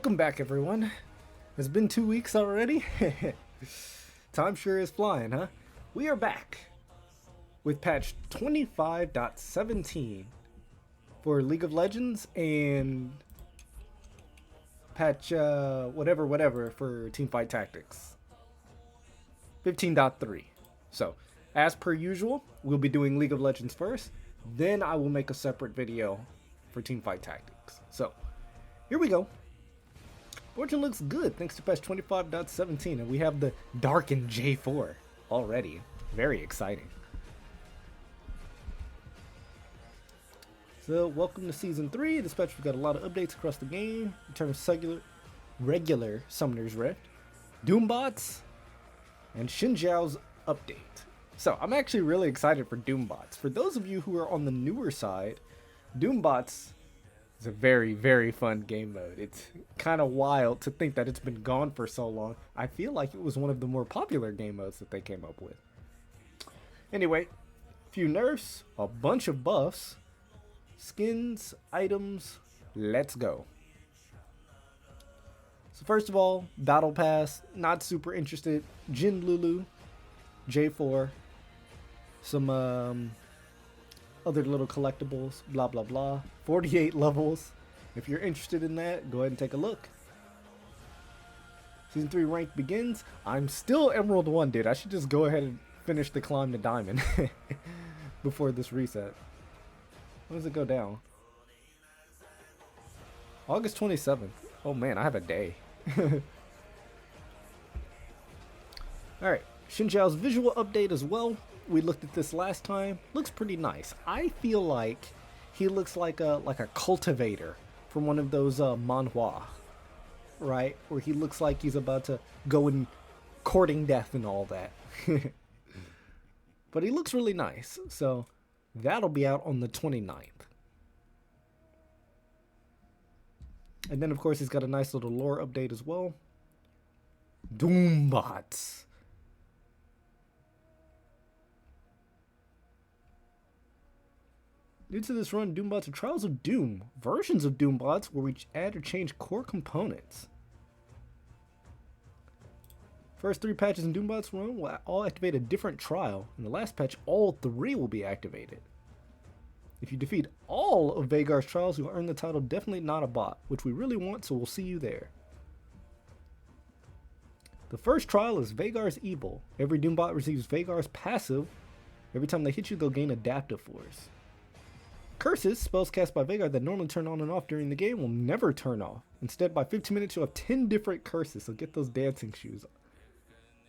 Welcome back, everyone. It's been 2 weeks already. Time sure is flying, huh? We are back with patch 25.17 for League of Legends and patch whatever for Teamfight Tactics 15.3. So, as per usual, we'll be doing League of Legends first, then I will make a separate video for Teamfight Tactics. So, here we go. Fortune looks good thanks to patch 25.17, and we have the darkened J4 already. Very exciting. So, welcome to Season 3. This patch we've got a lot of updates across the game in terms of regular Summoner's Rift, Doombots, and Xinjiao's update. So, I'm actually really excited for Doombots. For those of you who are on the newer side, Doombots is a very, very fun game mode. It's kind of wild to think that it's been gone for so long. I feel like it was one of the more popular game modes that they came up with. Anyway, a few nerfs, a bunch of buffs, skins, items, let's go. So first of all, Battle Pass, not super interested. Jin Lulu, J4, some other little collectibles, blah blah blah. 48 levels. If you're interested in that, go ahead and take a look. Season 3 rank begins. I'm still Emerald 1, dude. I should just go ahead and finish the climb to Diamond before this reset. When does it go down? August 27th. Oh man, I have a day. Alright, Xinjiao's visual update as well. We looked at this last time. Looks pretty nice. I feel like he looks like a cultivator from one of those manhwa, right? Where he looks like he's about to go in courting death and all that. But he looks really nice. So that'll be out on the 29th. And then of course he's got a nice little lore update as well. Doombots. Due to this run, Doombots are Trials of Doom, versions of Doombots where we add or change core components. First 3 patches in Doombots run will all activate a different trial. In the last patch, all 3 will be activated. If you defeat all of Vhagar's trials, you'll earn the title Definitely Not a Bot, which we really want, so we'll see you there. The first trial is Vhagar's Evil. Every Doombot receives Vhagar's passive. Every time they hit you, they'll gain Adaptive Force. Curses, spells cast by Vhagar that normally turn on and off during the game, will never turn off. Instead, by 15 minutes, you'll have 10 different curses, so get those dancing shoes.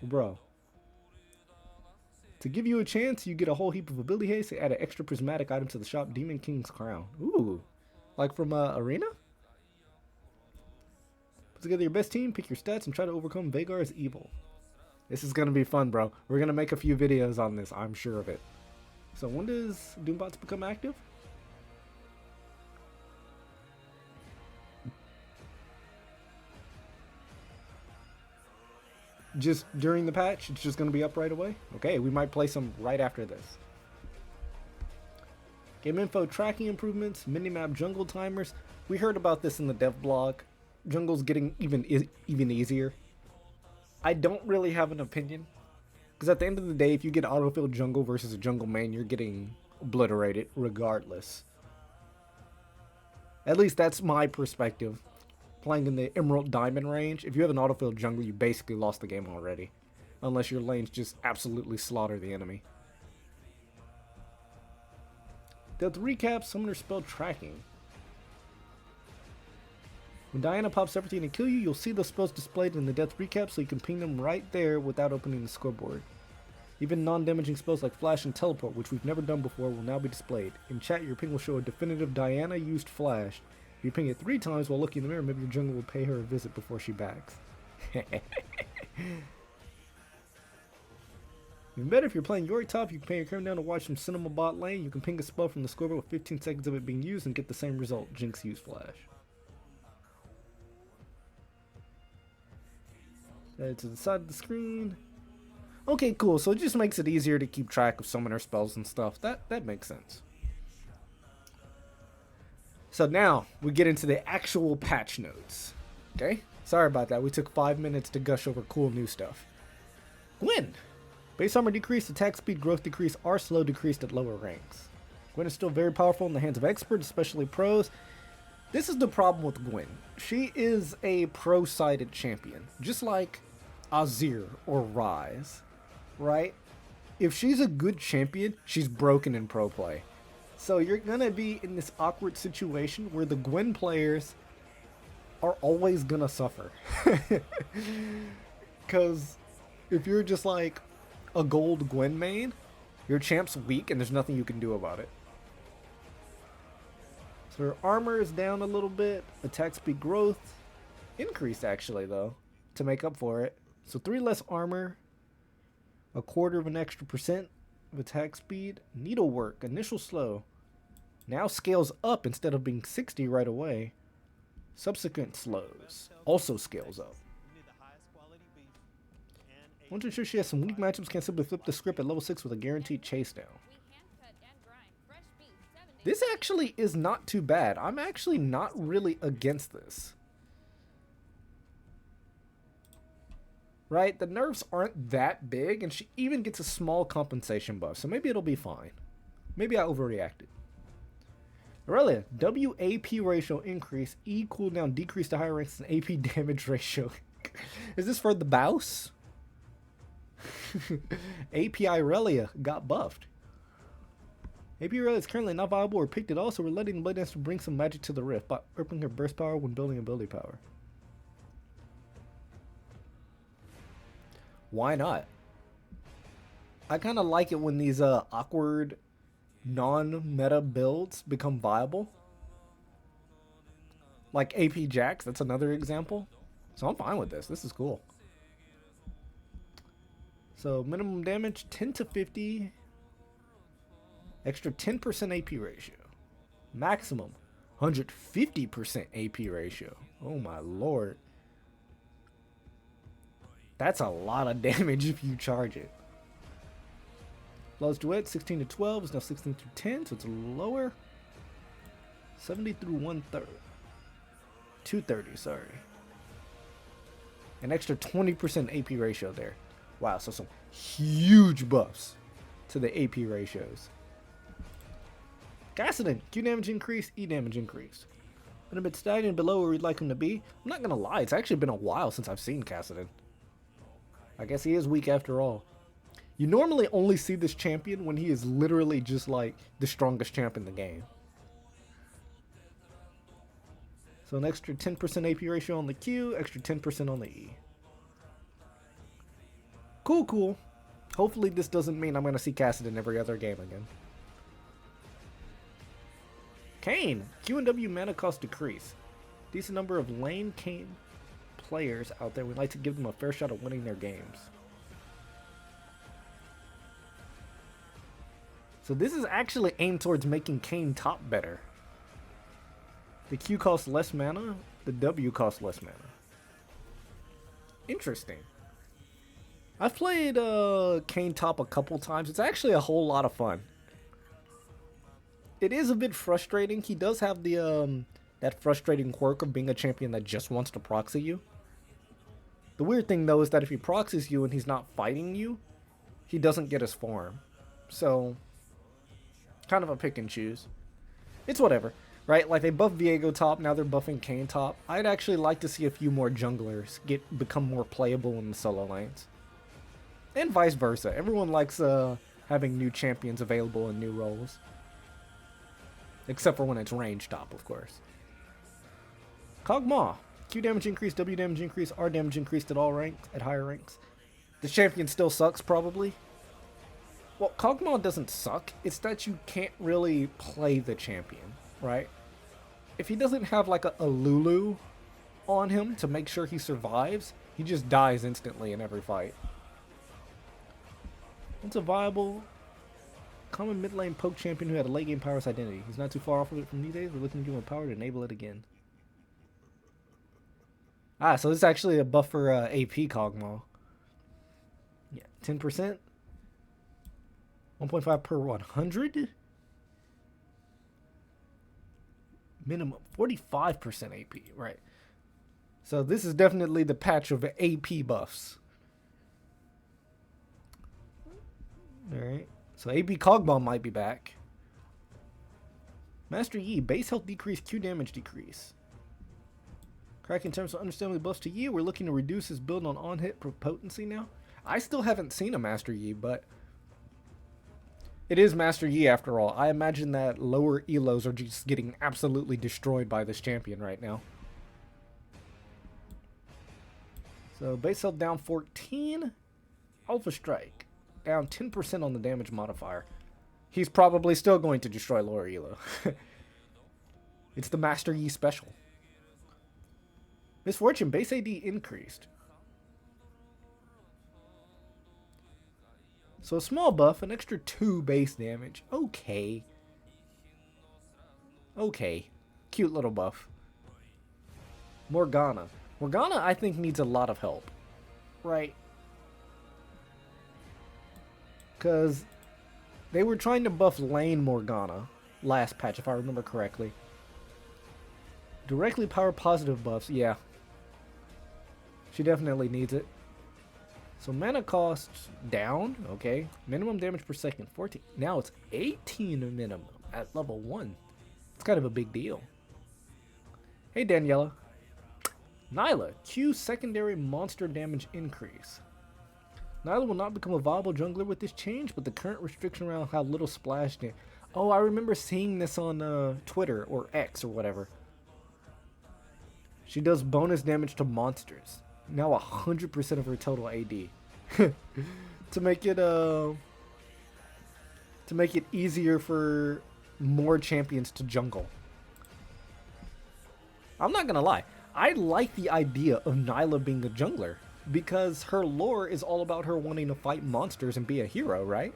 Bro. To give you a chance, you get a whole heap of ability haste to add an extra prismatic item to the shop, Demon King's Crown. Ooh. Like from Arena? Put together your best team, pick your stats, and try to overcome Vhagar's evil. This is going to be fun, bro. We're going to make a few videos on this, I'm sure of it. So when does Doombots become active? Just during the patch, it's just going to be up right away? Okay, we might play some right after this. Game info, tracking improvements, minimap jungle timers. We heard about this in the dev blog. Jungle's getting even easier. I don't really have an opinion. Because at the end of the day, if you get autofill jungle versus a jungle main, you're getting obliterated regardless. At least that's my perspective. Playing in the Emerald Diamond range, if you have an autofill jungle, you basically lost the game already. Unless your lanes just absolutely slaughter the enemy. Death recap, summoner spell tracking. When Diana pops everything to kill you, you'll see those spells displayed in the death recap so you can ping them right there without opening the scoreboard. Even non-damaging spells like Flash and Teleport, which we've never done before, will now be displayed. In chat, your ping will show a definitive Diana used Flash. If you ping it 3 times while looking in the mirror, maybe your jungle will pay her a visit before she backs. Even better, if you're playing Yori top, you can ping your camera down to watch some cinema bot lane. You can ping a spell from the scoreboard with 15 seconds of it being used and get the same result. Jinx use Flash. Add to the side of the screen. Okay, cool. So it just makes it easier to keep track of summoner spells and stuff. That makes sense. So now we get into the actual patch notes. Okay? Sorry about that. We took 5 minutes to gush over cool new stuff. Gwen. Base armor decreased, attack speed, growth decrease are slow decreased at lower ranks. Gwen is still very powerful in the hands of experts, especially pros. This is the problem with Gwen. She is a pro-sided champion, just like Azir or Ryze, right? If she's a good champion, she's broken in pro play. So you're gonna be in this awkward situation where the Gwen players are always gonna suffer. Because if you're just like a gold Gwen main, your champ's weak and there's nothing you can do about it. So her armor is down a little bit. Attack speed growth increased actually though, to make up for it. So 3 less armor, a quarter of an extra percent of attack speed. Needlework, initial slow, now scales up instead of being 60 right away. Subsequent slows also scales up. Want to ensure she has some weak matchups, can simply flip the script at level 6 with a guaranteed chase down. This actually is not too bad. I'm actually not really against this. Right? The nerfs aren't that big, and she even gets a small compensation buff, so maybe it'll be fine. Maybe I overreacted. Aurelia, WAP ratio increase, E cooldown decrease to higher ranks, and AP damage ratio. Is this for the bouse? AP Aurelia got buffed. AP Aurelia is currently not viable or picked at all, so we're letting the Blade Dancer bring some magic to the rift by upping her burst power when building ability power. Why not? I kind of like it when these awkward non-meta builds become viable. Like AP Jax, that's another example. So I'm fine with this. This is cool. So minimum damage 10 to 50. Extra 10% AP ratio. Maximum 150% AP ratio. Oh my lord. That's a lot of damage if you charge it. Lowest duet 16 to 12 is now 16 through 10, so it's lower. 70 through 130. 230, sorry. An extra 20% AP ratio there. Wow, so some huge buffs to the AP ratios. Kassadin, Q damage increase, E damage increase. Been a bit stagnant below where we'd like him to be. I'm not gonna lie, it's actually been a while since I've seen Kassadin. I guess he is weak after all. You normally only see this champion when he is literally just like the strongest champ in the game. So an extra 10% AP ratio on the Q, extra 10% on the E. Cool, cool. Hopefully this doesn't mean I'm going to see Kassadin every other game again. Kayn, Q and W mana cost decrease. Decent number of lane Kayn players out there. We'd like to give them a fair shot at winning their games. So this is actually aimed towards making Kayn top better. The Q costs less mana, the W costs less mana. Interesting. I've played Kayn top a couple times. It's actually a whole lot of fun. It is a bit frustrating. He does have the that frustrating quirk of being a champion that just wants to proxy you. The weird thing though is that if he proxies you and he's not fighting you, he doesn't get his farm. So kind of a pick and choose. It's whatever, right? Like they buffed Viego top, now they're buffing Kayn top. I'd actually like to see a few more junglers become more playable in the solo lanes. And vice versa. Everyone likes having new champions available in new roles. Except for when it's range top, of course. Kog'Maw. Q damage increase, W damage increase, R damage increased at all ranks, at higher ranks. The champion still sucks, probably. Well, Kog'Maw doesn't suck. It's that you can't really play the champion, right? If he doesn't have like a Lulu on him to make sure he survives, he just dies instantly in every fight. What's a viable common mid lane poke champion who had a late game powerless identity? He's not too far off of it from these days. We're looking to give him power to enable it again. Ah, so this is actually a buff for AP Kog'Maw. Yeah, 10%. 1.5 per 100. Minimum 45% AP, right? So this is definitely the patch of AP buffs. Alright. So AP Cog Bomb might be back. Master Yi, base health decrease, Q damage decrease. Crack in terms of understanding buffs to Yi, we're looking to reduce his build on hit potency now. I still haven't seen a Master Yi, but it is Master Yi after all. I imagine that lower elos are just getting absolutely destroyed by this champion right now. So base health down 14. Alpha Strike down 10% on the damage modifier. He's probably still going to destroy lower elo. It's the Master Yi special. Misfortune, base AD increased. So a small buff, an extra 2 base damage. Okay. Okay. Cute little buff. Morgana. Morgana, I think, needs a lot of help. Right? Because they were trying to buff lane Morgana last patch, if I remember correctly. Directly power positive buffs, yeah. She definitely needs it. So mana cost down, okay. Minimum damage per second, 14. Now it's 18 minimum at level 1. It's kind of a big deal. Hey Daniela. Nyla, Q secondary monster damage increase. Nyla will not become a viable jungler with this change, but the current restriction around how little splash damage. Oh, I remember seeing this on Twitter or X or whatever. She does bonus damage to monsters. Now 100% of her total AD. to make it easier for more champions to jungle. I'm not gonna lie. I like the idea of Nyla being a jungler because her lore is all about her wanting to fight monsters and be a hero, right?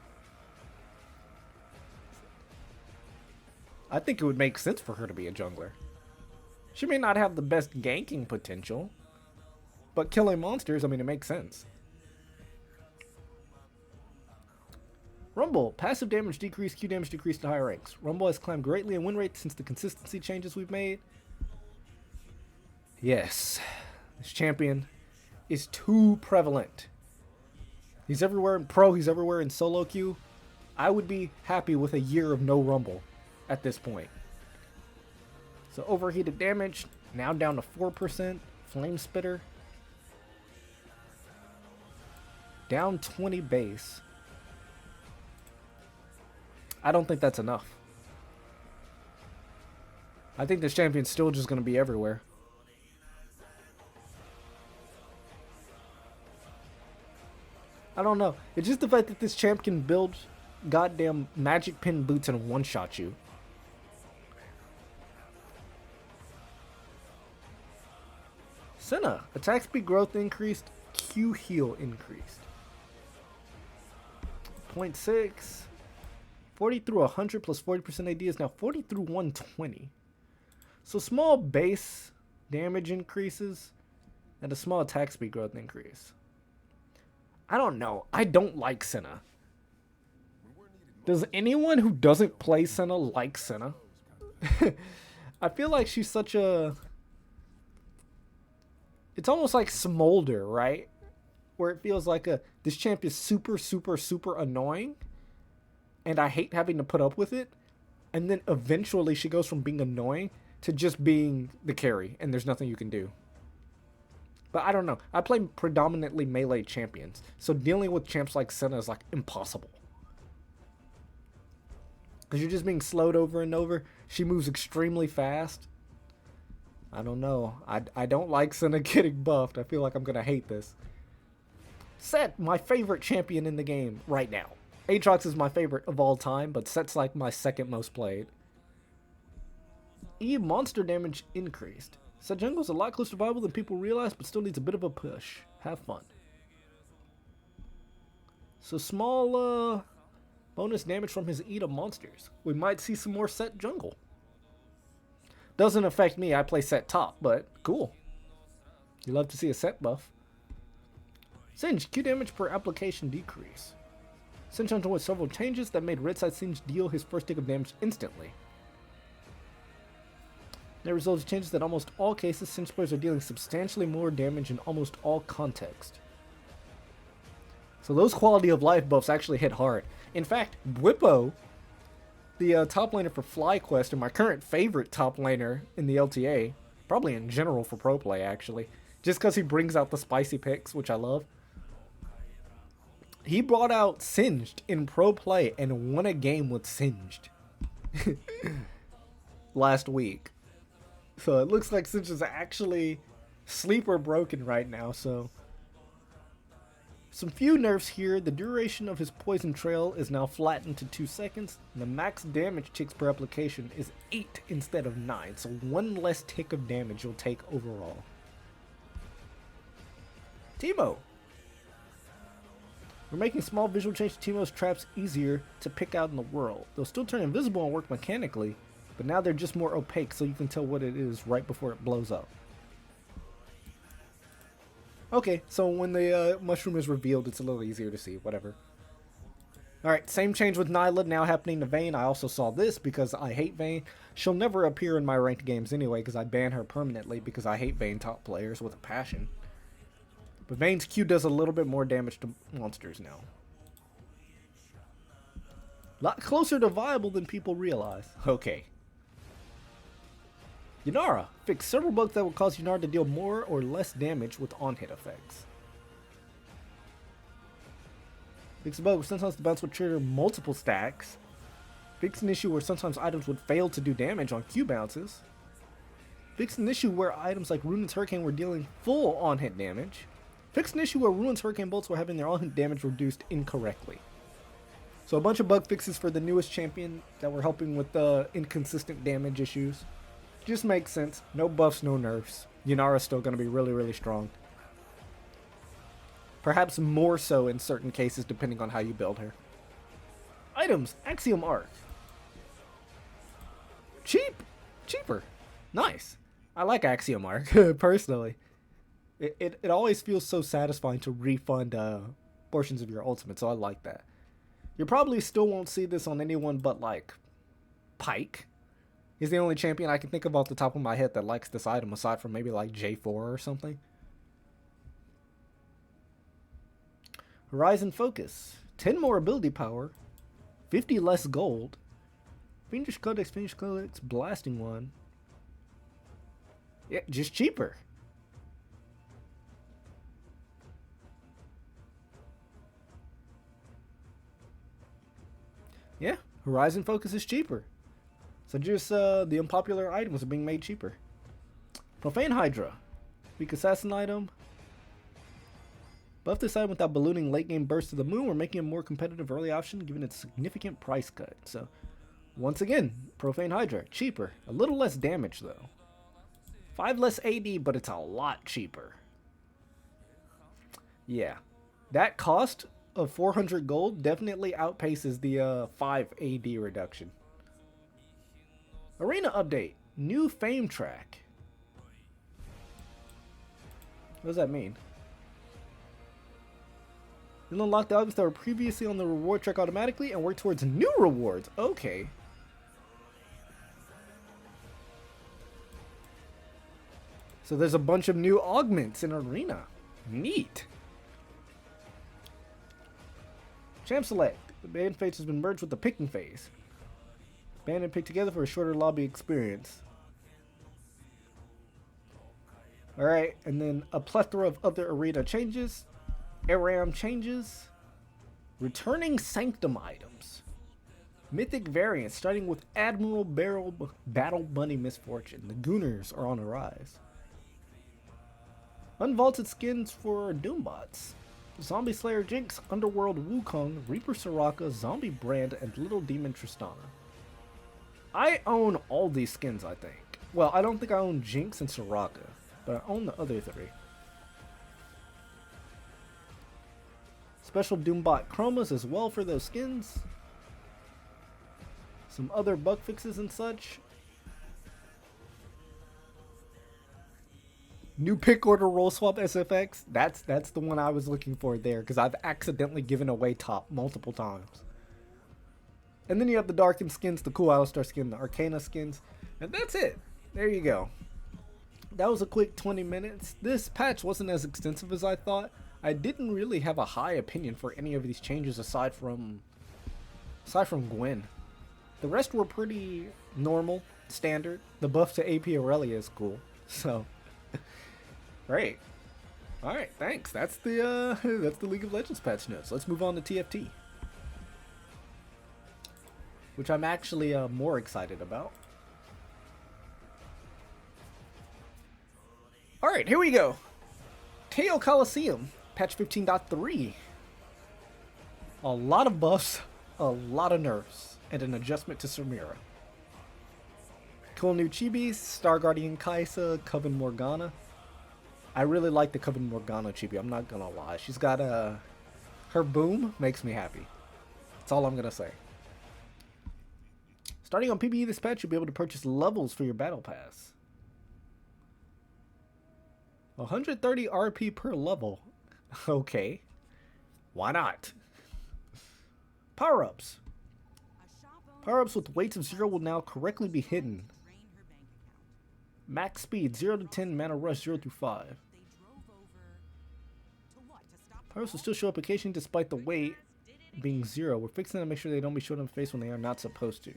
I think it would make sense for her to be a jungler. She may not have the best ganking potential, but killing monsters, I mean, it makes sense. Rumble, passive damage decrease, Q damage decrease to higher ranks. Rumble has climbed greatly in win rate since the consistency changes we've made. Yes, this champion is too prevalent. He's everywhere in pro, he's everywhere in solo queue. I would be happy with a year of no Rumble at this point. So overheated damage, now down to 4%. Flame Spitter. Down 20 base. I don't think that's enough. I think this champion's still just going to be everywhere. I don't know. It's just the fact that this champ can build goddamn magic pin boots and one-shot you. Senna. Attack speed growth increased. Q heal increased. 0.6. 40 through 100 plus 40% AD is now 40 through 120. So small base damage increases and a small attack speed growth increase. I don't know. I don't like Senna. Does anyone who doesn't play Senna like Senna? I feel like she's such a... It's almost like Smolder, right? Where it feels like this champ is super, super, super annoying. And I hate having to put up with it. And then eventually she goes from being annoying to just being the carry. And there's nothing you can do. But I don't know. I play predominantly melee champions. So dealing with champs like Senna is like impossible. Because you're just being slowed over and over. She moves extremely fast. I don't know. I don't like Senna getting buffed. I feel like I'm going to hate this. Set, my favorite champion in the game right now. Aatrox is my favorite of all time, but Set's like my second most played. E monster damage increased. Set jungle's a lot closer to viable than people realize, but still needs a bit of a push. Have fun. So small bonus damage from his E to monsters. We might see some more Set jungle. Doesn't affect me, I play Set top, but cool. You love to see a Set buff. Singe, Q damage per application decrease. Singe underwent several changes that made Red Side Singe deal his first tick of damage instantly. That results in changes that in almost all cases, Singed players are dealing substantially more damage in almost all context. So those quality of life buffs actually hit hard. In fact, Bwipo, the top laner for FlyQuest and my current favorite top laner in the LTA, probably in general for pro play actually, just because he brings out the spicy picks, which I love. He brought out Singed in pro play and won a game with Singed last week. So it looks like Singed is actually sleeper broken right now. So some few nerfs here. The duration of his poison trail is now flattened to 2 seconds. And the max damage ticks per application is 8 instead of 9. So 1 less tick of damage you'll take overall. Teemo. We're making small visual change to Teemo's traps easier to pick out in the world. They'll still turn invisible and work mechanically, but now they're just more opaque so you can tell what it is right before it blows up. Okay, so when the mushroom is revealed, it's a little easier to see, whatever. Alright, same change with Nyla now happening to Vayne. I also saw this because I hate Vayne. She'll never appear in my ranked games anyway because I ban her permanently because I hate Vayne top players with a passion. But Vayne's Q does a little bit more damage to monsters now. A lot closer to viable than people realize. Okay. Yunara. Fix several bugs that will cause Yunara to deal more or less damage with on-hit effects. Fix a bug where sometimes the bounce would trigger multiple stacks. Fix an issue where sometimes items would fail to do damage on Q bounces. Fix an issue where items like Ruin's Hurricane were dealing full on-hit damage. Fix an issue where Ruin's Hurricane bolts were having their on-hit damage reduced incorrectly. So a bunch of bug fixes for the newest champion that were helping with the inconsistent damage issues. Just makes sense. No buffs, no nerfs. Yunara's still going to be really, really strong. Perhaps more so in certain cases depending on how you build her. Items. Axiom Arc. Cheaper. Nice. I like Axiom Arc, personally. It always feels so satisfying to refund portions of your ultimate, so I like that. You probably still won't see this on anyone but, like, Pyke. He's the only champion I can think of off the top of my head that likes this item, aside from maybe, like, J4 or something. Horizon Focus. 10 more ability power. 50 less gold. Fiendish Codex, Blasting One. Yeah, just cheaper. Yeah, Horizon Focus is cheaper. So just the unpopular items are being made cheaper. Profane Hydra. Weak assassin item. Buff this item without ballooning late game burst to the moon. We're making a more competitive early option given its significant price cut. So once again, Profane Hydra, cheaper. A little less damage though. 5 less AD, but it's a lot cheaper. Yeah. That cost of 400 gold definitely outpaces the 5 AD reduction. Arena update. New fame track. What does that mean? You'll unlock the items that were previously on the reward track automatically and work towards new rewards. Okay. So there's a bunch of new augments in Arena. Neat. Champ Select. The band phase has been merged with the picking phase. Band and pick together for a shorter lobby experience. Alright, and then a plethora of other arena changes. ARAM changes. Returning Sanctum items. Mythic variants, starting with Admiral Battle Bunny Misfortune. The Gooners are on the rise. Unvaulted skins for Doombots. Zombie Slayer Jinx, Underworld Wukong, Reaper Soraka, Zombie Brand, and Little Demon Tristana. I own all these skins, I think. Well, I don't think I own Jinx and Soraka, but I own the other 3. Special Doombot chromas as well for those skins. Some other bug fixes and such. New pick order roll swap SFX. That's the one I was looking for there because I've accidentally given away top multiple times. And then you have the Darkened skins, the cool Alistar skin, the Arcana skins, and that's it. there you go. That was a quick 20 minutes. This patch wasn't as extensive as I thought. I didn't really have a high opinion for any of these changes aside from Gwen. The rest were pretty normal, standard. The buff to AP Aurelia is cool. So, great. All right, thanks. That's the League of Legends patch notes. Let's move on to TFT, which I'm actually more excited about. All right, here we go. Teo Coliseum, patch 15.3. A lot of buffs, a lot of nerfs, and an adjustment to Samira. Cool new chibis, Star Guardian Kaisa, Coven Morgana. I really like the Coven Morgana chibi, I'm not gonna lie. She's got her boom makes me happy. That's all I'm gonna say. Starting on PBE this patch, you'll be able to purchase levels for your battle pass. 130 RP per level. Okay. Why not? Power-ups. Power-ups with weights of 0 will now correctly be hidden. Max speed 0 to 10, mana rush 0 through 5. Power-ups will still show up occasionally despite the weight being 0. We're fixing them to make sure they don't be shown in the face when they are not supposed to.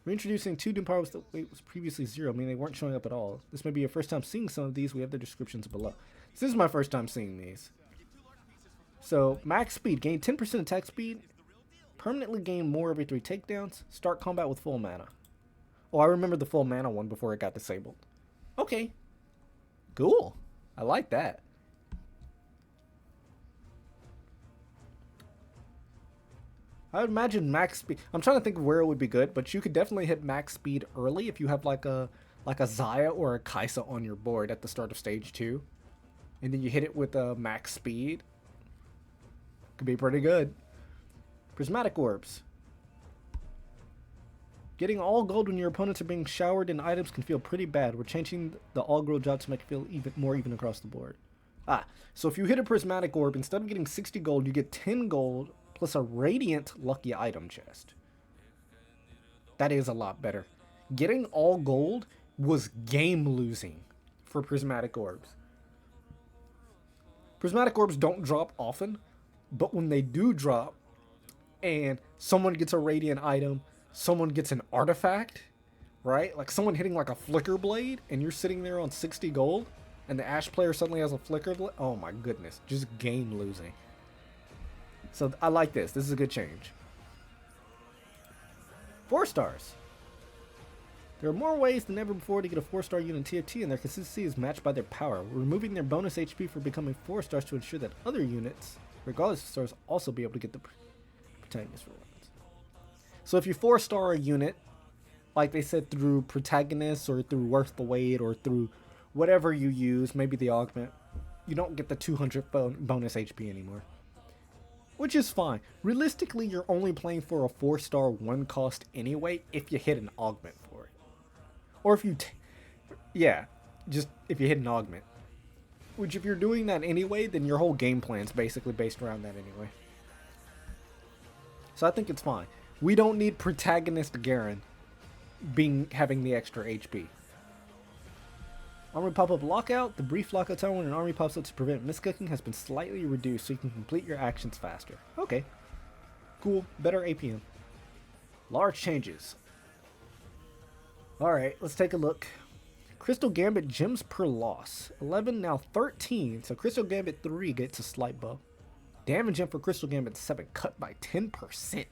Reintroducing 2 Doom power-ups that weight was previously 0, meaning they weren't showing up at all. This may be your first time seeing some of these. We have the descriptions below. This is my first time seeing these. So, max speed. Gain 10% attack speed. Permanently gain more every 3 takedowns. Start combat with full mana. Oh, I remember the full mana one before it got disabled. Okay. Cool. I like that. I would imagine max speed. I'm trying to think of where it would be good, but you could definitely hit max speed early if you have like a Xayah or a Kaisa on your board at the start of stage 2. And then you hit it with a max speed. Could be pretty good. Prismatic orbs. Getting all gold when your opponents are being showered in items can feel pretty bad. We're changing the all gold job to make it feel more even across the board. So if you hit a prismatic orb, instead of getting 60 gold, you get 10 gold plus a radiant lucky item chest. That is a lot better. Getting all gold was game losing for prismatic orbs. Prismatic orbs don't drop often, but when they do drop and someone gets a radiant item, someone gets an artifact, right? Like someone hitting like a flicker blade and you're sitting there on 60 gold and the Ashe player suddenly has a flicker blade. Oh my goodness, just game losing. So I like this. This is a good change. 4 stars. There are more ways than ever before to get a 4-star unit in TFT, and their consistency is matched by their power. We're removing their bonus HP for becoming 4 stars to ensure that other units, regardless of stars, also be able to get the protagonist rewards. So if you 4-star a unit, like they said, through protagonist or through worth the weight or through whatever you use, maybe the augment, you don't get the 200 bonus HP anymore. Which is fine. Realistically, you're only playing for a 4-star 1 cost anyway if you hit an augment for it. Or if you... just if you hit an augment. Which if you're doing that anyway, then your whole game plan's basically based around that anyway. So I think it's fine. We don't need protagonist Garen having the extra HP. Army pop-up lockout. The brief lockout time when an army pops up to prevent misclicking has been slightly reduced so you can complete your actions faster. Okay. Cool. Better APM. Large changes. Alright, let's take a look. Crystal Gambit gems per loss. 11, now 13. So Crystal Gambit 3 gets a slight buff. Damage gem for Crystal Gambit 7 cut by 10%.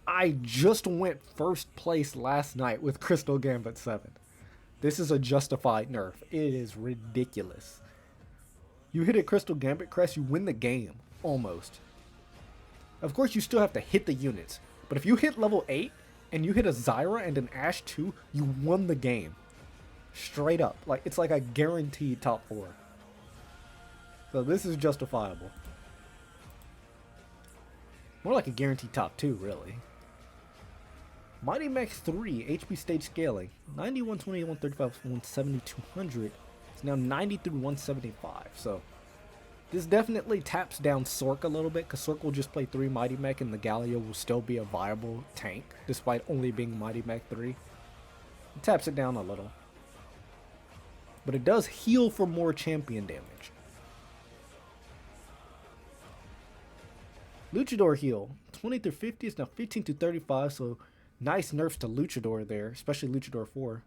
I just went first place last night with Crystal Gambit 7. This is a justified nerf. It is ridiculous. You hit a Crystal Gambit crest, you win the game. Almost. Of course, you still have to hit the units. But if you hit level 8, and you hit a Zyra and an Ashe 2, you won the game. Straight up. Like, it's like a guaranteed top 4. So this is justifiable. More like a guaranteed top 2, really. Mighty Max 3, HP stage scaling. 90, 120, 135, 170, 200. It's now 90 through 175. So this definitely taps down Sork a little bit, because Sork will just play 3 Mighty Mech and the Galio will still be a viable tank, despite only being Mighty Mech 3. It taps it down a little. But it does heal for more champion damage. Luchador heal. 20 through 50 is now 15 to 35, so nice nerfs to Luchador there, especially Luchador 4.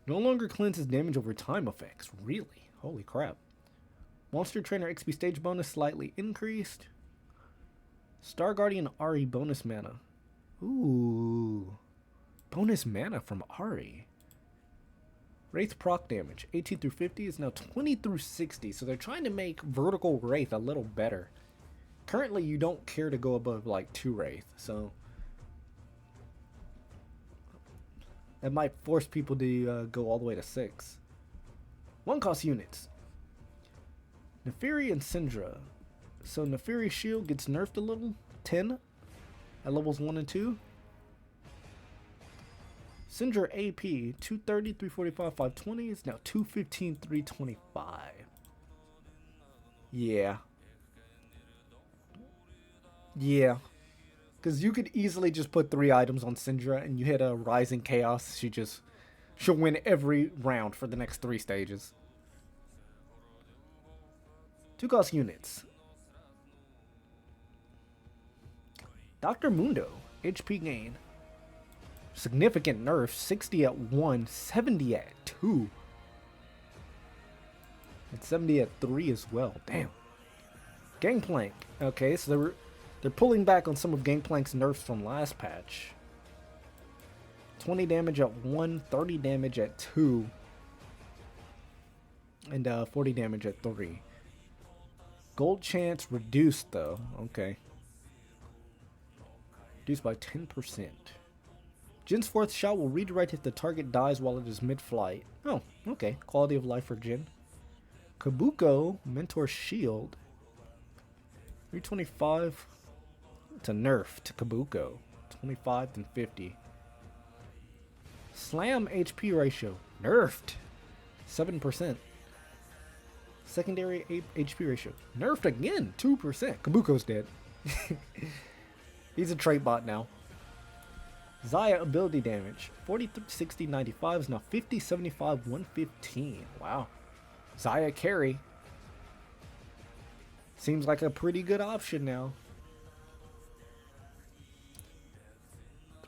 No longer cleanses damage over time effects. Really? Holy crap. Monster Trainer XP stage bonus slightly increased. Star Guardian Ari bonus mana. Ooh. Bonus mana from Ari. Wraith proc damage. 18 through 50 is now 20 through 60. So they're trying to make Vertical Wraith a little better. Currently, you don't care to go above like 2 Wraith. So that might force people to go all the way to 6. 1 cost units. Neferi and Syndra. So Neferi shield gets nerfed a little. 10 at levels 1 and 2. Syndra AP 230, 345, 520 is now 215, 325. Yeah. Yeah. Because you could easily just put 3 items on Syndra and you hit a Rising Chaos. She'll win every round for the next 3 stages. 2 cost units. Dr. Mundo, HP gain. Significant nerfs, 60 at 1, 70 at 2. And 70 at 3 as well. Damn. Gangplank. Okay, so they're pulling back on some of Gangplank's nerfs from last patch. 20 damage at 1, 30 damage at 2. And 40 damage at 3. Gold chance reduced though. Okay. Reduced by 10%. Jin's 4th shot will redirect if the target dies while it is mid-flight. Oh, okay. Quality of life for Jin. Kabuko, Mentor Shield. 325. It's a nerf to Kabuko. 25 and 50. Slam HP ratio. Nerfed. 7%. Secondary HP ratio. Nerfed again. 2%. Kabuko's dead. He's a trait bot now. Xayah ability damage. 40, 60, 95 is now 50, 75, 115. Wow. Xayah carry. Seems like a pretty good option now.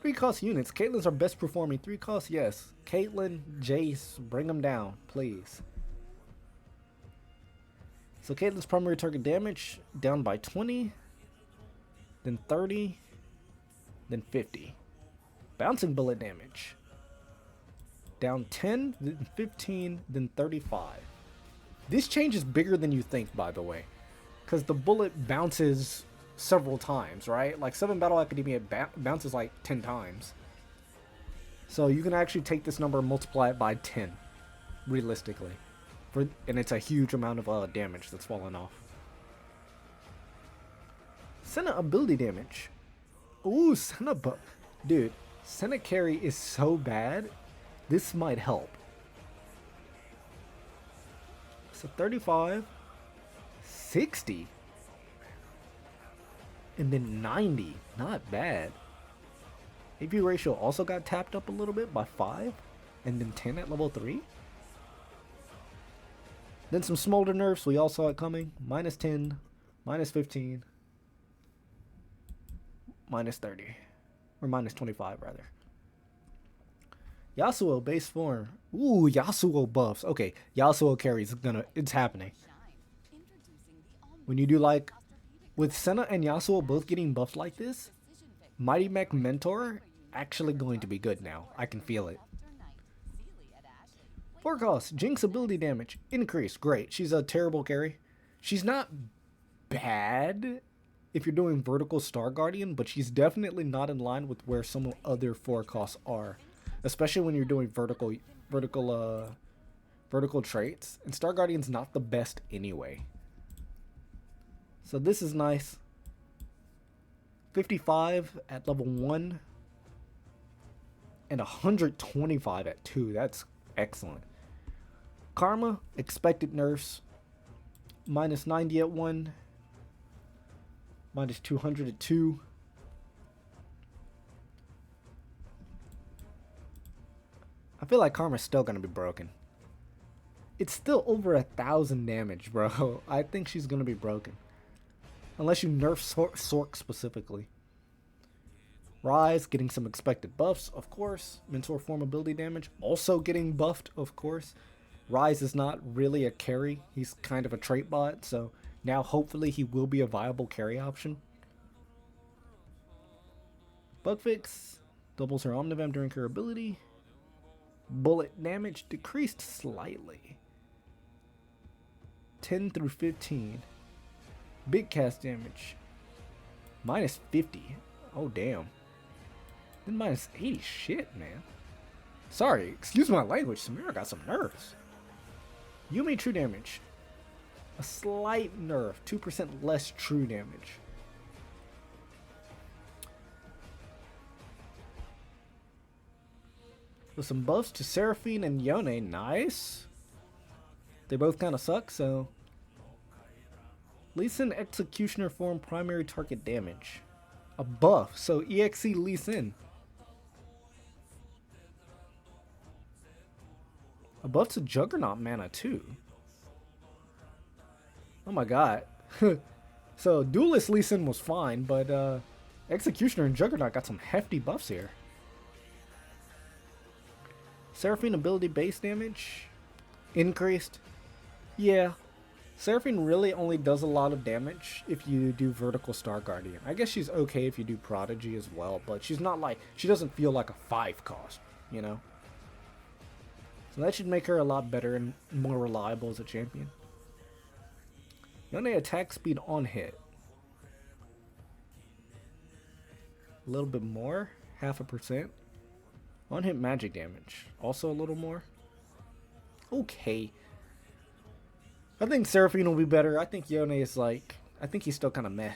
3 cost units. Caitlyn's our best performing. 3 costs, yes. Caitlyn, Jace, bring them down, please. So Caitlyn's primary target damage down by 20, then 30, then 50. Bouncing bullet damage down 10, then 15, then 35. This change is bigger than you think, by the way, because the bullet bounces several times, right? Like 7 Battle Academia bounces like 10 times. So you can actually take this number and multiply it by 10, realistically. And it's a huge amount of damage that's falling off. Senna ability damage. Ooh, Senna dude, Senna carry is so bad. This might help. So 35, 60, and then 90. Not bad. AP ratio also got tapped up a little bit by 5, and then 10 at level 3. Then some smolder nerfs, we all saw it coming. Minus 10, minus 15, minus 30. Or minus 25, rather. Yasuo base form. Ooh, Yasuo buffs. Okay, Yasuo carries. It's happening. When you do like, with Senna and Yasuo both getting buffed like this, Mighty Mech Mentor actually going to be good now. I can feel it. 4 costs. Jinx ability damage increased. Great. She's a terrible carry. She's not bad if you're doing vertical Star Guardian, but she's definitely not in line with where some other 4 costs are, especially when you're doing vertical traits. And Star Guardian's not the best anyway. So this is nice. 55 at level 1 and 125 at 2. That's excellent. Karma, expected nerfs. Minus 90 at 1. Minus 200 at 2. I feel like Karma's still gonna be broken. It's still over 1,000 damage, bro. I think she's gonna be broken. Unless you nerf Sork specifically. Rise, getting some expected buffs, of course. Mentor form ability damage, also getting buffed, of course. Rise is not really a carry. He's kind of a trait bot, so now hopefully he will be a viable carry option. Bug fix, doubles her Omnivamp during her ability. Bullet damage decreased slightly. 10 through 15. Big cast damage. Minus 50. Oh, damn. Then minus 80. Shit, man. Sorry, excuse my language. Samira got some nerfs. Yumi true damage. A slight nerf. 2% less true damage. With some buffs to Seraphine and Yone. Nice. They both kind of suck, so... Lee Sin Executioner form primary target damage. A buff, so EXE Lee Sin. A buff to Juggernaut mana too. Oh my god. So Duelist Lee Sin was fine, but Executioner and Juggernaut got some hefty buffs here. Seraphine ability base damage increased. Yeah. Seraphine really only does a lot of damage if you do Vertical Star Guardian. I guess she's okay if you do Prodigy as well, but she's not like, she doesn't feel like a 5 cost, you know? So that should make her a lot better and more reliable as a champion. Yone attack speed on hit. A little bit more, 0.5%. On hit magic damage, also a little more. Okay. I think Seraphine will be better. I think Yone is like, I think he's still kind of meh.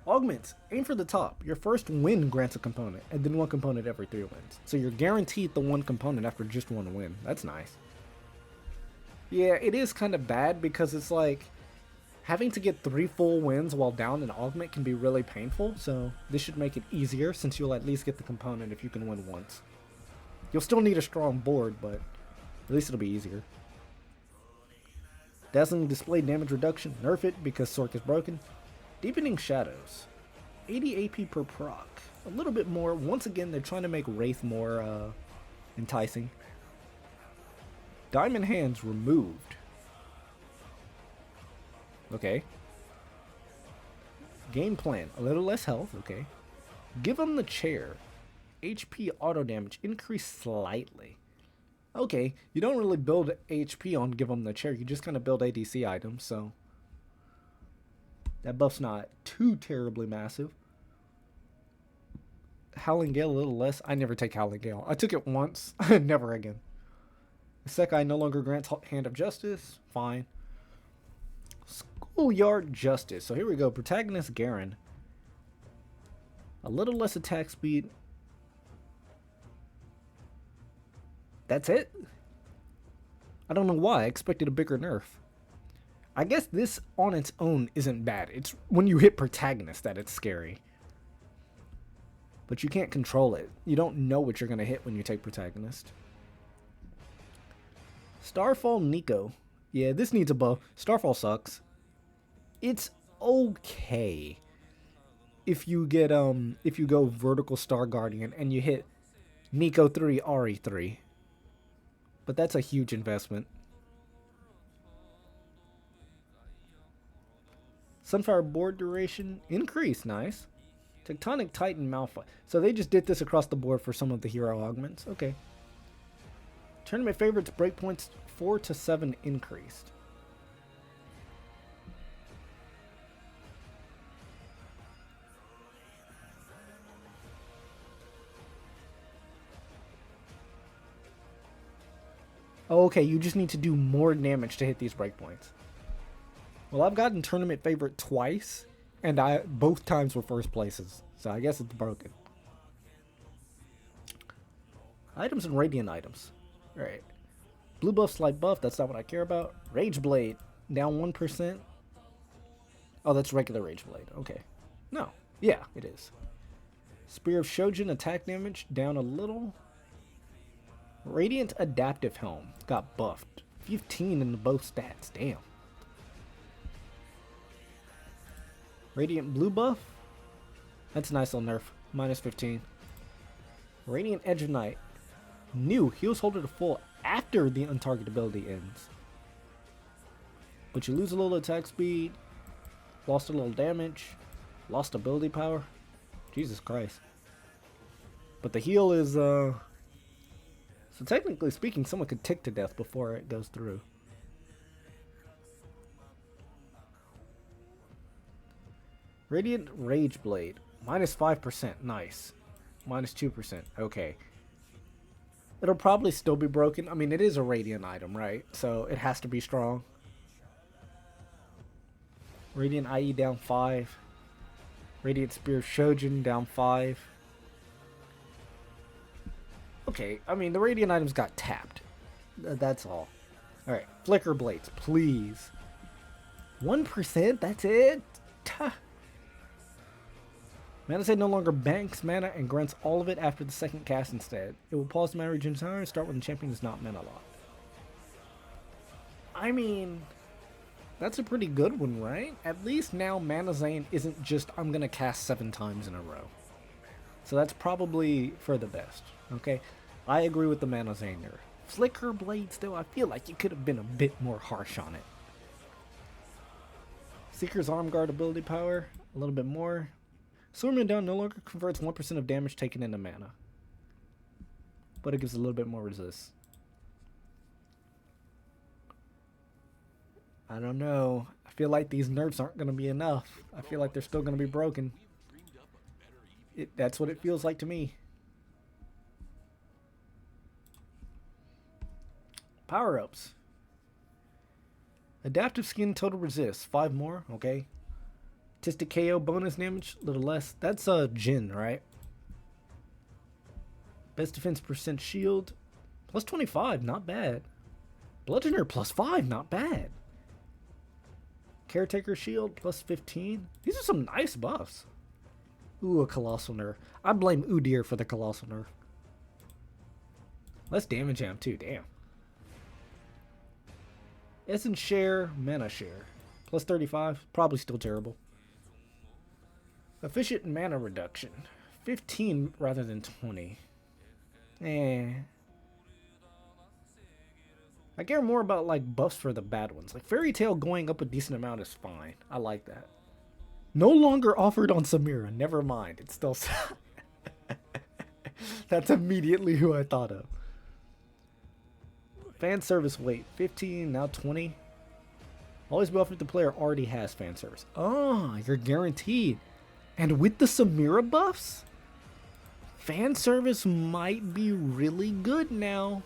Augments. Aim for the top. Your first win grants a component, and then one component every 3 wins. So you're guaranteed the one component after just one win. That's nice. Yeah, it is kind of bad because it's like, having to get 3 full wins while down in Augment can be really painful, so this should make it easier since you'll at least get the component if you can win once. You'll still need a strong board, but at least it'll be easier. Dazzling display damage reduction. Nerf it because Sork is broken. Deepening Shadows. 80 AP per proc. A little bit more. Once again, they're trying to make Wraith more enticing. Diamond Hands removed. Okay. Game plan. A little less health. Okay. Give him the chair. HP auto damage increased slightly. Okay, you don't really build HP on give them the chair, you just kind of build ADC items, so that buff's not too terribly massive. Howling Gale a little less. I never take Howling Gale. I took it once, never again. Sekai no longer grants Hand of Justice. Fine. Schoolyard Justice. So here we go. Protagonist Garen. A little less attack speed. That's it? I don't know why. I expected a bigger nerf. I guess this on its own isn't bad. It's when you hit protagonist that it's scary. But you can't control it. You don't know what you're going to hit when you take protagonist. Starfall Nico. Yeah, this needs a buff. Starfall sucks. It's okay. If you get if you go Vertical Star Guardian and you hit Nico 3, Ari 3. But that's a huge investment. Sunfire board duration increase, nice. Tectonic Titan Malphite. So they just did this across the board for some of the hero augments. Okay. Tournament favorites breakpoints 4 to 7 increased. Oh, okay, you just need to do more damage to hit these breakpoints. Well, I've gotten tournament favorite twice, and both times were first places, so I guess it's broken. Items and Radiant items. Alright. Blue buff, slight buff, that's not what I care about. Rage Blade, down 1%. Oh, that's regular Rage Blade, okay. No, yeah, it is. Spear of Shojin attack damage down a little. Radiant Adaptive Helm got buffed. 15 in both stats. Damn. Radiant Blue buff. That's a nice little nerf. Minus 15. Radiant Edge of Night. New. Heals Holder to full after the untargeted ability ends. But you lose a little attack speed. Lost a little damage. Lost ability power. Jesus Christ. But the heal is, so technically speaking, someone could tick to death before it goes through. Radiant Rage Blade. Minus 5%. Nice. Minus 2%. Okay. It'll probably still be broken. I mean, it is a Radiant item, right? So it has to be strong. Radiant IE down 5. Radiant Spear Shojin down 5. Okay, I mean, the Radiant items got tapped. That's all. Alright, Flicker Blades, please. 1%, that's it? Mana Save no longer banks mana and grants all of it after the second cast instead. It will pause the mana regen time and start when the champion is not mana locked. I mean, that's a pretty good one, right? At least now Mana Zane isn't just, I'm gonna cast 7 times in a row. So that's probably for the best, okay? I agree with the Mana Zane there. Flicker Blades, though, I feel like you could have been a bit more harsh on it. Seeker's Arm Guard ability power, a little bit more. Swordsman Down no longer converts 1% of damage taken into mana. But it gives a little bit more resist. I don't know. I feel like these nerfs aren't going to be enough. I feel like they're still going to be broken. That's what it feels like to me. Power-ups. Adaptive Skin Total Resist. 5 more. Okay. Artistic KO bonus damage. A little less. That's Jin, right? Best defense percent shield. Plus 25. Not bad. Bludgeoner plus 5. Not bad. Caretaker shield plus 15. These are some nice buffs. Ooh, a Colossal Nerf. I blame Udyr for the Colossal Nerf. Less damage amp too, damn. Essence Share, Mana Share. Plus 35, probably still terrible. Efficient Mana Reduction. 15 rather than 20. I care more about like buffs for the bad ones. Like Fairy Tail going up a decent amount is fine. I like that. No longer offered on Samira. Never mind. It's still... That's immediately who I thought of. Fan service weight. 15, now 20. Always buff if the player already has fan service. Oh, you're guaranteed. And with the Samira buffs, fan service might be really good now.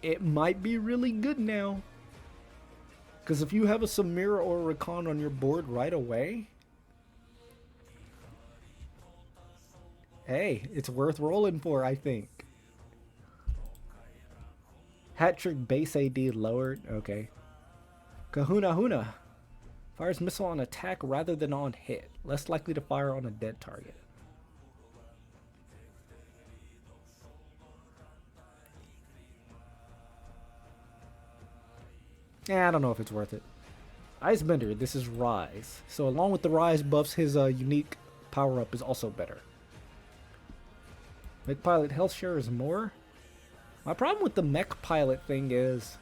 It might be really good now. Because if you have a Samira or a Rakan on your board right away, hey, it's worth rolling for, I think. Hat-trick base AD lowered. Okay. Kahuna Huna. Fires missile on attack rather than on hit. Less likely to fire on a dead target. I don't know if it's worth it. Icebender, this is Rise. So along with the Rise buffs, his unique power-up is also better. Mech Pilot health share is more. My problem with the Mech Pilot thing is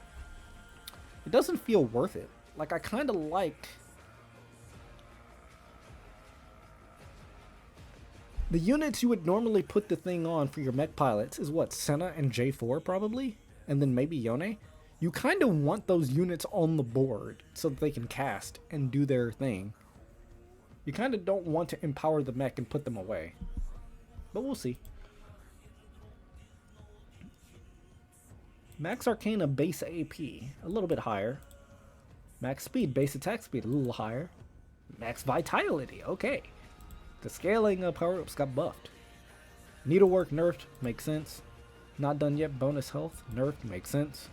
it doesn't feel worth it. Like, I kind of like... The units you would normally put the thing on for your Mech Pilots is what? Senna and J4 probably? And then maybe Yone? You kind of want those units on the board so that they can cast and do their thing. You kind of don't want to empower the mech and put them away. But we'll see. Max Arcana base AP, a little bit higher. Max Speed, base attack speed, a little higher. Max Vitality, okay. The scaling power-ups got buffed. Needlework nerfed, makes sense. Not done yet, bonus health, nerfed, makes sense.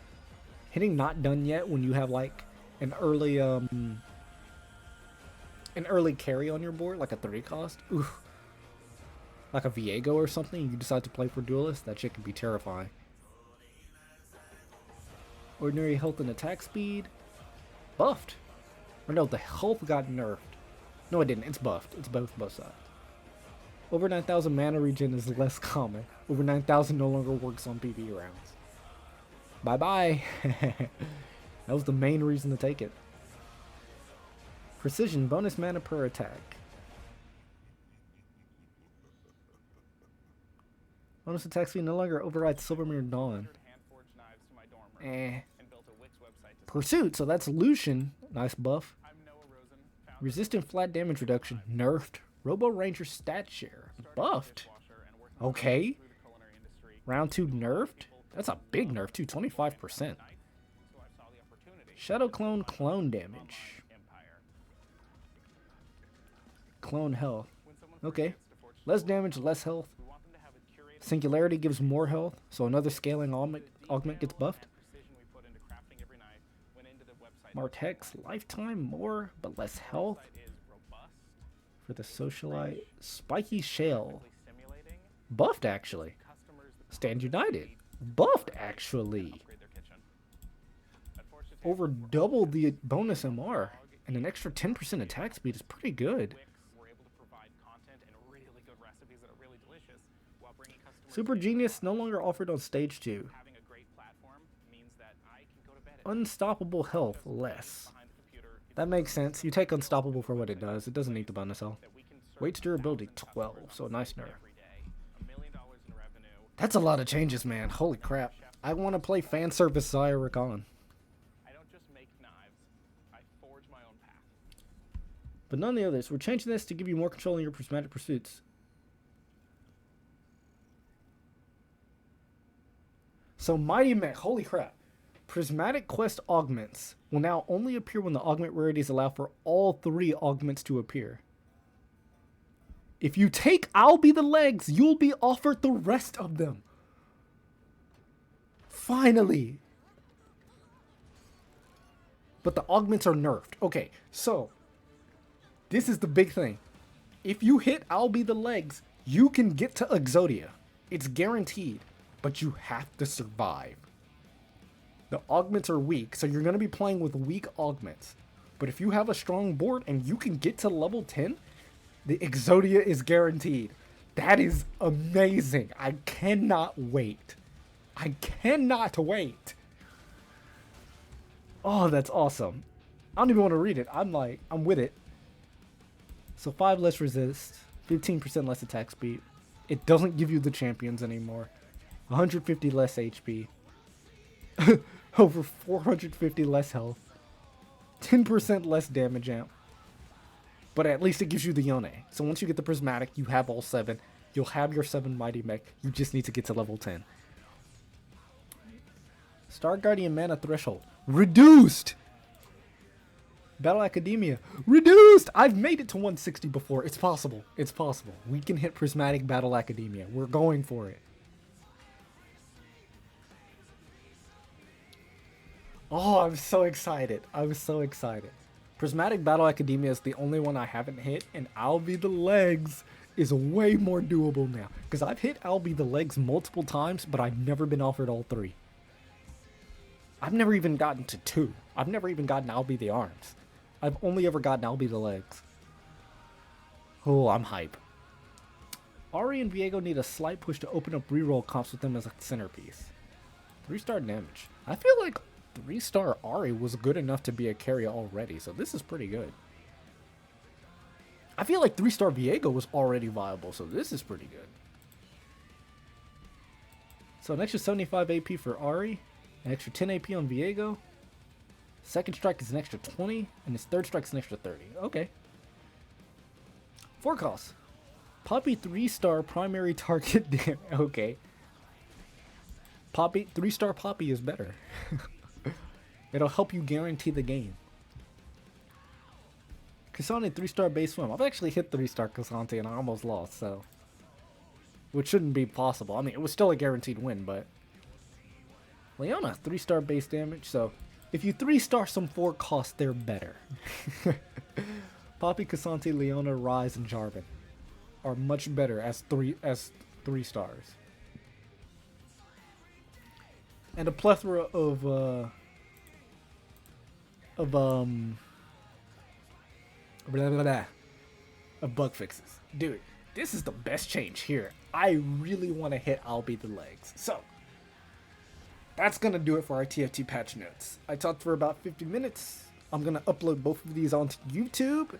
Hitting not done yet when you have like an early an early carry on your board, like a 3 cost. Oof. Like a Viego or something, you decide to play for Duelist, that shit can be terrifying. Ordinary health and attack speed. Buffed. Or no, the health got nerfed. No, it didn't. It's buffed. It's both sides. Over 9,000 mana regen is less common. Over 9,000 no longer works on PvE rounds. Bye-bye. That was the main reason to take it. Precision, bonus mana per attack. Bonus attack speed no longer overrides Silvermere Dawn. Pursuit, so that's Lucian. Nice buff. Resistant flat damage reduction, nerfed. Robo Ranger stat share, buffed. Okay. Round 2 nerfed? That's a big nerf too, 25%. Shadow clone damage. Clone health. Okay. Less damage, less health. Singularity gives more health, so another scaling augment gets buffed. Martex, lifetime more, but less health. For the socialite, Spiky Shell. Buffed actually. Stand United. Buffed actually. Over double the bonus MR, and an extra 10% attack speed is pretty good. Super Genius no longer offered on stage 2. Unstoppable health, less. That makes sense. You take Unstoppable for what it does. It doesn't need the bonus health. Weights durability, 12, so a nice nerf. That's a lot of changes, man. Holy crap. I want to play fan service Zaya Rakan. But none of the others. We're changing this to give you more control in your prismatic pursuits. So Mighty Mech, holy crap. Prismatic quest augments will now only appear when the augment rarities allow for all 3 augments to appear. If you take I'll Be the Legs, you'll be offered the rest of them. Finally. But the augments are nerfed. Okay, so this is the big thing. If you hit I'll Be the Legs, you can get to Exodia. It's guaranteed, but you have to survive. The augments are weak, so you're going to be playing with weak augments. But if you have a strong board and you can get to level 10, the Exodia is guaranteed. That is amazing. I cannot wait. I cannot wait. Oh, that's awesome. I don't even want to read it. I'm with it. So 5 less resist, 15% less attack speed. It doesn't give you the champions anymore. 150 less HP. Over 450 less health. 10% less damage amp. But at least it gives you the Yone. So once you get the Prismatic, you have all 7. You'll have your 7 Mighty Mech. You just need to get to level 10. Star Guardian mana threshold. Reduced! Battle Academia. Reduced! I've made it to 160 before. It's possible. It's possible. We can hit Prismatic Battle Academia. We're going for it. Oh, I'm so excited. I was so excited. Prismatic Battle Academia is the only one I haven't hit, and I'll Be the Legs is way more doable now. Because I've hit I'll Be the Legs multiple times, but I've never been offered all 3. I've never even gotten to 2. I've never even gotten I'll Be the Arms. I've only ever gotten I'll Be the Legs. Oh, I'm hype. Ari and Viego need a slight push to open up reroll comps with them as a centerpiece. 3-star damage. I feel like 3-star Ari was good enough to be a carry already, so this is pretty good. I feel like 3-star Viego was already viable, so this is pretty good. So an extra 75 AP for Ari, an extra 10 AP on Viego. Second strike is an extra 20, and his third strike is an extra 30. Okay. 4 costs. Poppy 3-star primary target damage. Okay. Poppy 3-star Poppy is better. It'll help you guarantee the game. Kasane 3-star base swim. I've actually hit 3-star Kasane and I almost lost, so. Which shouldn't be possible. I mean, it was still a guaranteed win, but. Leona 3-star base damage, so. If you 3-star some 4 costs, they're better. Poppy, Cassante, Leona, Rise, and Jarvan are much better as three stars. And a plethora of blah, blah, blah, of bug fixes. Dude, this is the best change here. I really want to hit I'll Be the Legs. So, that's going to do it for our TFT patch notes. I talked for about 50 minutes. I'm going to upload both of these onto YouTube.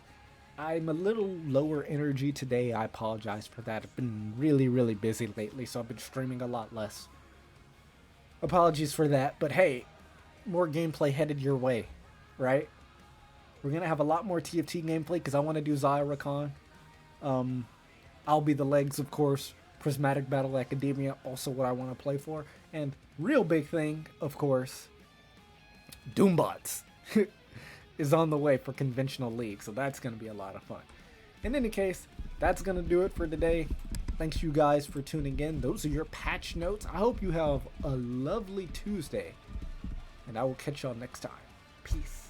I'm a little lower energy today. I apologize for that. I've been really, really busy lately, so I've been streaming a lot less. Apologies for that, but hey, more gameplay headed your way, right? We're going to have a lot more TFT gameplay because I want to do Zyrakan. I'll Be the Legs, of course. Prismatic Battle Academia, also what I want to play for. And real big thing, of course, Doombots is on the way for Conventional League, so that's going to be a lot of fun. In any case, that's going to do it for today. Thanks you guys for tuning in. Those are your patch notes. I hope you have a lovely Tuesday, and I will catch y'all next time. Peace.